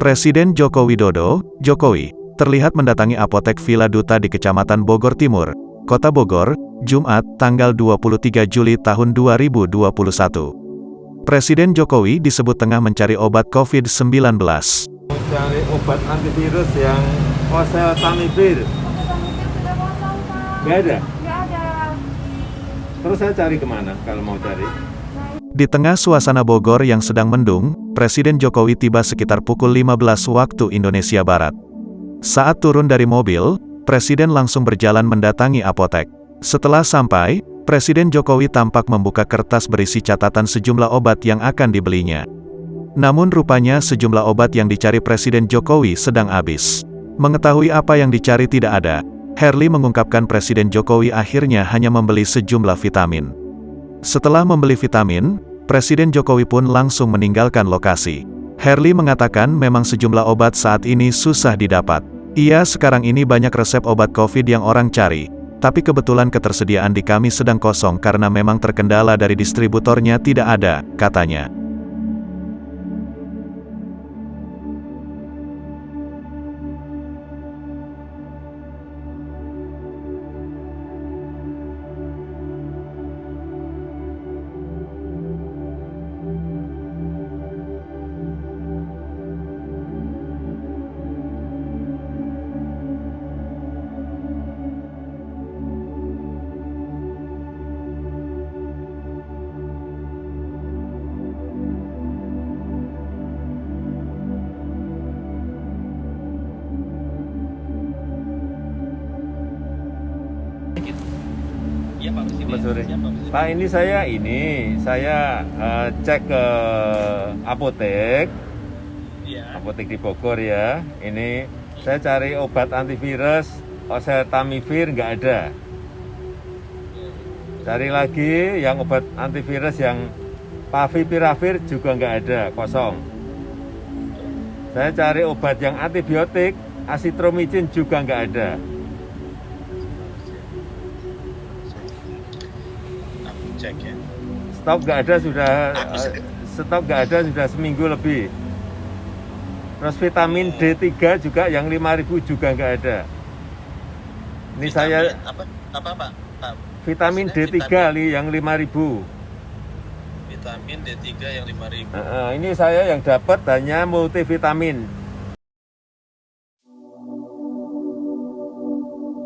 Presiden Joko Widodo, Jokowi, terlihat mendatangi apotek Villa Duta di Kecamatan Bogor Timur, Kota Bogor, Jumat, tanggal 23 Juli tahun 2021. Presiden Jokowi disebut tengah mencari obat COVID-19. Mencari obat antivirus yang oseltamivir. Nggak ada? Nggak ada. Terus saya cari kemana kalau mau cari? Di tengah suasana Bogor yang sedang mendung, Presiden Jokowi tiba sekitar pukul 15 waktu Indonesia Barat. Saat turun dari mobil, Presiden langsung berjalan mendatangi apotek. Setelah sampai, Presiden Jokowi tampak membuka kertas berisi catatan sejumlah obat yang akan dibelinya. Namun rupanya sejumlah obat yang dicari Presiden Jokowi sedang habis. Mengetahui apa yang dicari tidak ada, Herli mengungkapkan Presiden Jokowi akhirnya hanya membeli sejumlah vitamin. Setelah membeli vitamin, Presiden Jokowi pun langsung meninggalkan lokasi. Herli mengatakan memang sejumlah obat saat ini susah didapat. Iya, sekarang ini banyak resep obat COVID yang orang cari, tapi kebetulan ketersediaan di kami sedang kosong karena memang terkendala dari distributornya tidak ada, katanya. Iya Pak Presiden. Sore. Siap, Pak Presiden. Pak, saya cek ke apotek Iya. di Bogor ya. Ini saya cari obat antivirus oseltamivir, nggak ada. Cari lagi yang obat antivirus yang favipiravir juga nggak ada, kosong. Saya cari obat yang antibiotik asitromycin juga nggak ada. Aku cek ya. Stok nggak ada sudah seminggu lebih. Terus vitamin D3 juga yang 5.000 juga nggak ada. Ini saya apa Pak? vitamin Maksudnya D3 yang 5.000. Vitamin D3 yang 5.000. Ini saya yang dapat hanya multivitamin